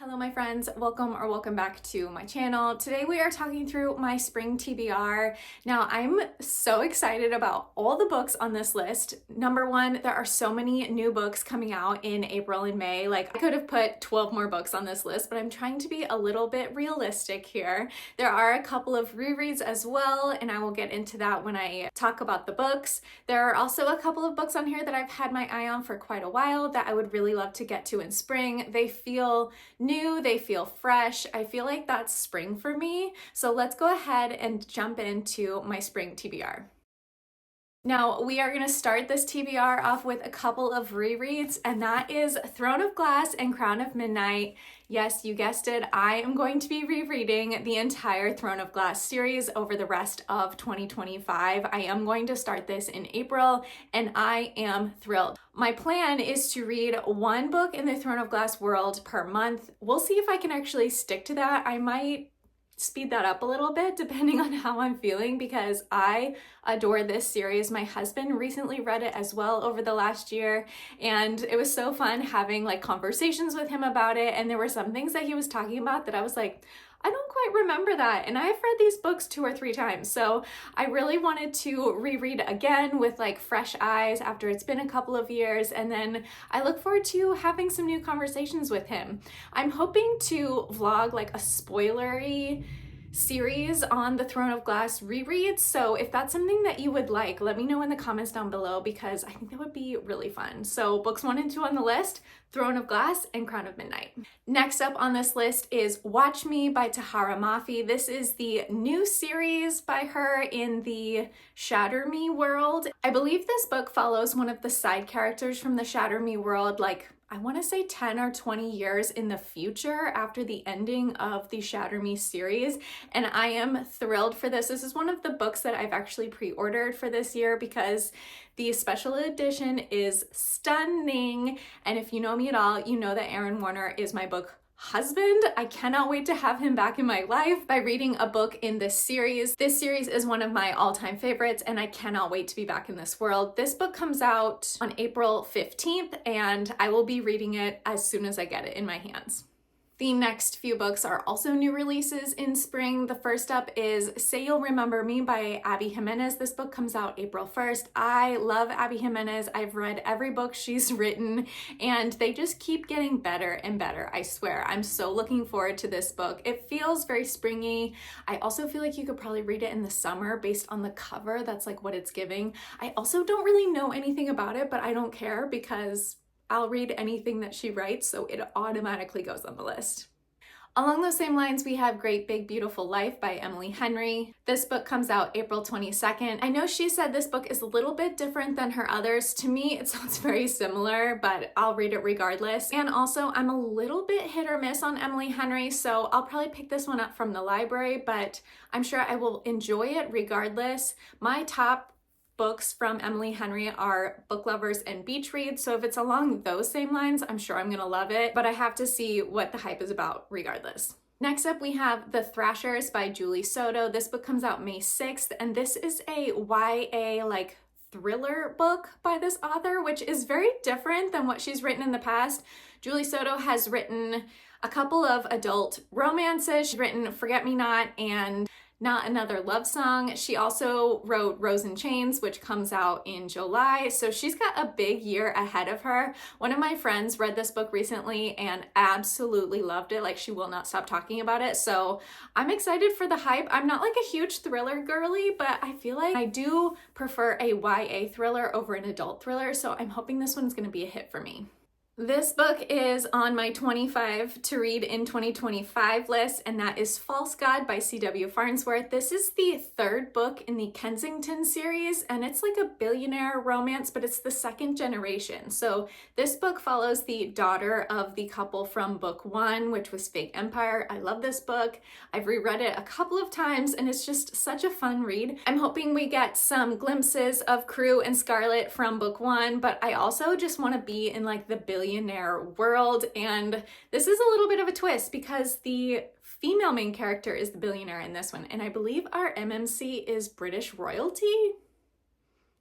Hello my friends, welcome back to my channel. Today we are talking through my spring TBR. Now I'm so excited about all the books on this list. Number one, there are so many new books coming out in April and May. Like I could have put 12 more books on this list, but I'm trying to be a little bit realistic here. There are a couple of rereads as well, and I will get into that when I talk about the books. There are also a couple of books on here that I've had my eye on for quite a while that I would really love to get to in spring. They feel new, they feel fresh. I feel like that's spring for me. So let's go ahead and jump into my spring TBR. Now, we are going to start this TBR off with a couple of rereads, and that is Throne of Glass and Crown of Midnight. Yes, you guessed it, I am going to be rereading the entire Throne of Glass series over the rest of 2025. I am going to start this in April, and I am thrilled. My plan is to read one book in the Throne of Glass world per month. We'll see if I can actually stick to that. I might speed that up a little bit depending on how I'm feeling because I adore this series. My husband recently read it as well over the last year, and it was so fun having like conversations with him about it, and there were some things that he was talking about that I was like, I don't quite remember that, and I've read these books 2 or 3 times, so I really wanted to reread again with like fresh eyes after it's been a couple of years, and then I look forward to having some new conversations with him. I'm hoping to vlog like a spoilery series on the Throne of Glass rereads, so if that's something that you would like, let me know in the comments down below because I think that would be really fun. So books 1 and 2 on the list, Throne of Glass and Crown of Midnight. Next up on this list is Watch Me by Tahereh Mafi. This is the new series by her in the Shatter Me world. I believe this book follows one of the side characters from the Shatter Me world, like I want to say 10 or 20 years in the future after the ending of the Shatter Me series, and I am thrilled for this. This is one of the books that I've actually pre-ordered for this year because the special edition is stunning, and if you know me at all, you know that Aaron Warner is my book husband. I cannot wait to have him back in my life by reading a book in this series. This series is one of my all-time favorites, and I cannot wait to be back in this world. This book comes out on April 15th, and I will be reading it as soon as I get it in my hands. The next few books are also new releases in spring. The first up is Say You'll Remember Me by Abby Jimenez. This book comes out April 1st. I love Abby Jimenez. I've read every book she's written, and they just keep getting better and better, I swear. I'm so looking forward to this book. It feels very springy. I also feel like you could probably read it in the summer based on the cover. That's like what it's giving. I also don't really know anything about it, but I don't care because I'll read anything that she writes, so it automatically goes on the list. Along those same lines, we have Great Big Beautiful Life by Emily Henry. This book comes out April 22nd. I know she said this book is a little bit different than her others. To me, it sounds very similar, but I'll read it regardless. And also, I'm a little bit hit or miss on Emily Henry, so I'll probably pick this one up from the library, but I'm sure I will enjoy it regardless. My top books from Emily Henry are Book Lovers and Beach Reads, so if it's along those same lines, I'm sure I'm gonna love it, but I have to see what the hype is about regardless. Next up, we have The Thrashers by Julie Soto. This book comes out May 6th, and this is a YA like thriller book by this author, which is very different than what she's written in the past. Julie Soto has written a couple of adult romances. She's written Forget Me Not and Not Another Love Song. She also wrote Rose in Chains, which comes out in July. So she's got a big year ahead of her. One of my friends read this book recently and absolutely loved it. Like she will not stop talking about it. So I'm excited for the hype. I'm not like a huge thriller girly, but I feel like I do prefer a YA thriller over an adult thriller. So I'm hoping this one's gonna be a hit for me. This book is on my 25 to read in 2025 list, and that is False God by C.W. Farnsworth. This is the 3rd book in the Kensington series, and it's like a billionaire romance, but it's the 2nd generation. So this book follows the daughter of the couple from book 1, which was Fake Empire. I love this book. I've reread it a couple of times, and it's just such a fun read. I'm hoping we get some glimpses of Crew and Scarlet from book 1, but I also just want to be in like the billionaire world, and this is a little bit of a twist because the female main character is the billionaire in this one, and I believe our MMC is British royalty.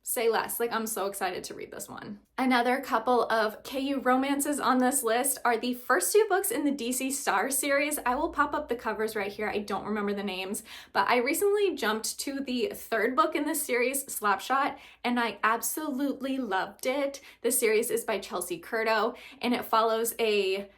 say less. Like, I'm so excited to read this one. Another couple of KU romances on this list are the first two books in the DC Star series. I will pop up the covers right here. I don't remember the names, but I recently jumped to the third book in this series, Slapshot, and I absolutely loved it. This series is by Chelsea Curto, and it follows a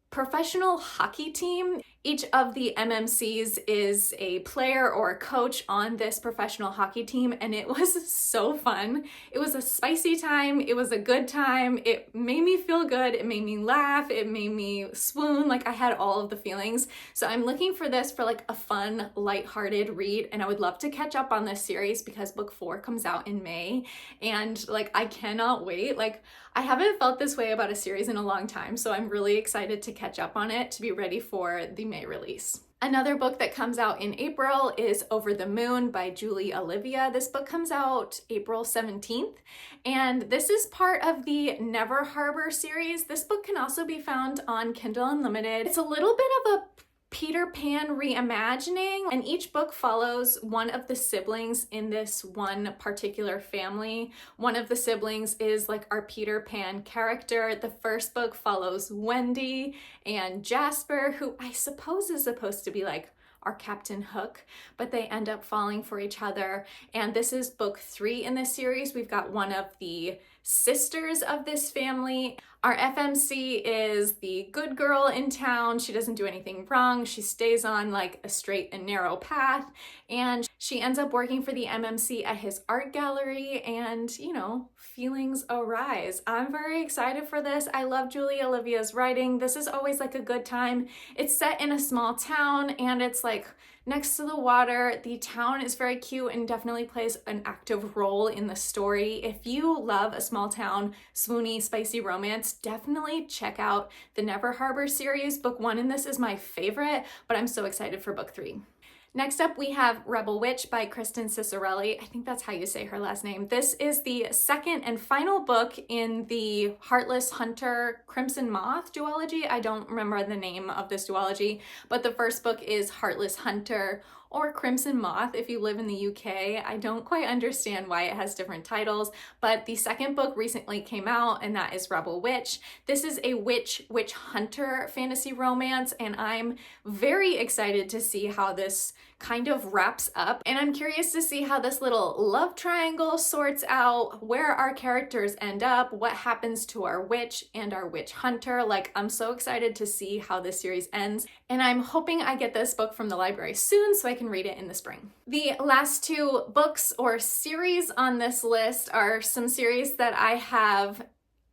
professional hockey team. Each of the MMCs is a player or a coach on this professional hockey team, and it was so fun. It was a spicy time. It was a good time. It made me feel good. It made me laugh. It made me swoon. Like, I had all of the feelings. So I'm looking for this for like a fun, lighthearted read, and I would love to catch up on this series because book 4 comes out in May, and like, I cannot wait. Like, I haven't felt this way about a series in a long time, so I'm really excited to catch up on it to be ready for the May release. Another book that comes out in April is Over the Moon by Julie Olivia. This book comes out April 17th, and this is part of the Never Harbor series. This book can also be found on Kindle Unlimited. It's a little bit of a Peter Pan reimagining, and each book follows one of the siblings in this one particular family. One of the siblings is like our Peter Pan character. The first book follows Wendy and Jasper, who I suppose is supposed to be like our Captain Hook, but they end up falling for each other. And this is book 3 in this series. We've got one of the sisters of this family. Our FMC is the good girl in town. She doesn't do anything wrong. She stays on like a straight and narrow path, and she ends up working for the MMC at his art gallery, and you know, feelings arise. I'm very excited for this. I love Julie Olivia's writing. This is always like a good time. It's set in a small town, and it's like next to the water. The town is very cute and definitely plays an active role in the story. If you love a small town, swoony, spicy romance, definitely check out the Never Harbor series. Book 1 in this is my favorite, but I'm so excited for book 3. Next up, we have Rebel Witch by Kristen Cicerelli. I think that's how you say her last name. This is the second and final book in the Heartless Hunter Crimson Moth duology. I don't remember the name of this duology, but the first book is Heartless Hunter or Crimson Moth if you live in the UK. I don't quite understand why it has different titles, but the second book recently came out, and that is Rebel Witch. This is a witch hunter fantasy romance, and I'm very excited to see how this kind of wraps up, and I'm curious to see how this little love triangle sorts out, where our characters end up, what happens to our witch and our witch hunter. Like, I'm so excited to see how this series ends, and I'm hoping I get this book from the library soon so I can read it in the spring. The last 2 books or series on this list are some series that I have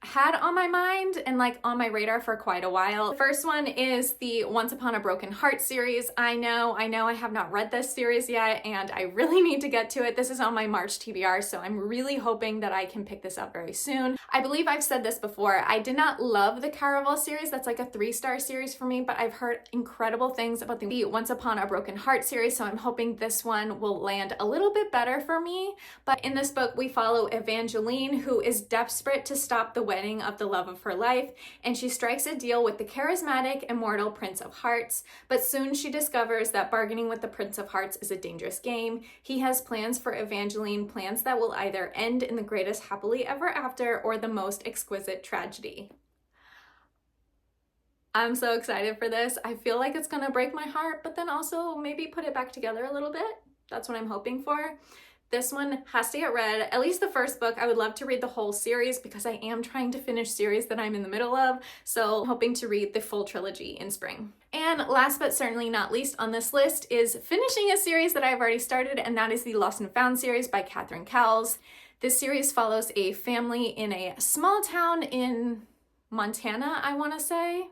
had on my mind and like on my radar for quite a while. The first one is the Once Upon a Broken Heart series. I know I have not read this series yet, and I really need to get to it. This is on my March TBR, so I'm really hoping that I can pick this up very soon. I believe I've said this before. I did not love the Caraval series. That's like a 3-star series for me, but I've heard incredible things about the Once Upon a Broken Heart series, so I'm hoping this one will land a little bit better for me. But in this book, we follow Evangeline, who is desperate to stop the wedding of the love of her life, and she strikes a deal with the charismatic, immortal Prince of Hearts, but soon she discovers that bargaining with the Prince of Hearts is a dangerous game. He has plans for Evangeline, plans that will either end in the greatest happily ever after or the most exquisite tragedy. I'm so excited for this. I feel like it's gonna break my heart, but then also maybe put it back together a little bit. That's what I'm hoping for. This one has to get read, at least the first book. I would love to read the whole series because I am trying to finish series that I'm in the middle of, so I'm hoping to read the full trilogy in spring. And last but certainly not least on this list is finishing a series that I've already started, and that is the Lost and Found series by Catherine Cowles. This series follows a family in a small town in Montana, I want to say.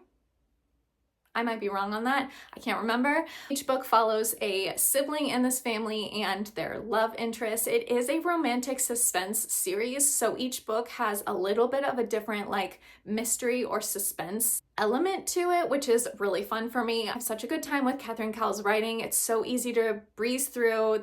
I might be wrong on that. I can't remember. Each book follows a sibling in this family and their love interest. It is a romantic suspense series, so each book has a little bit of a different like mystery or suspense element to it, which is really fun for me. I have such a good time with Catherine Cowles' writing. It's so easy to breeze through.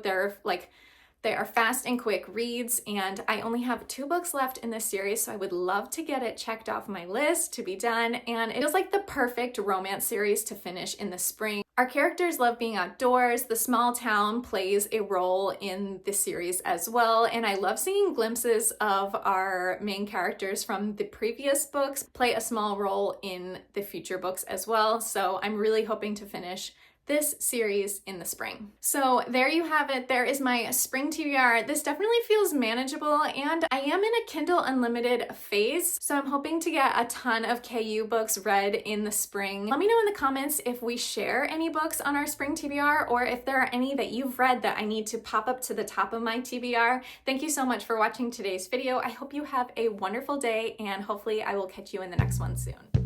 They are fast and quick reads, and I only have 2 books left in this series, so I would love to get it checked off my list to be done, and it is like the perfect romance series to finish in the spring. Our characters love being outdoors. The small town plays a role in this series as well, and I love seeing glimpses of our main characters from the previous books play a small role in the future books as well. So I'm really hoping to finish this series in the spring. So there you have it. There is my spring TBR. This definitely feels manageable, and I am in a Kindle Unlimited phase, so I'm hoping to get a ton of KU books read in the spring. Let me know in the comments if we share any books on our spring TBR, or if there are any that you've read that I need to pop up to the top of my TBR. Thank you so much for watching today's video. I hope you have a wonderful day, and hopefully I will catch you in the next one soon.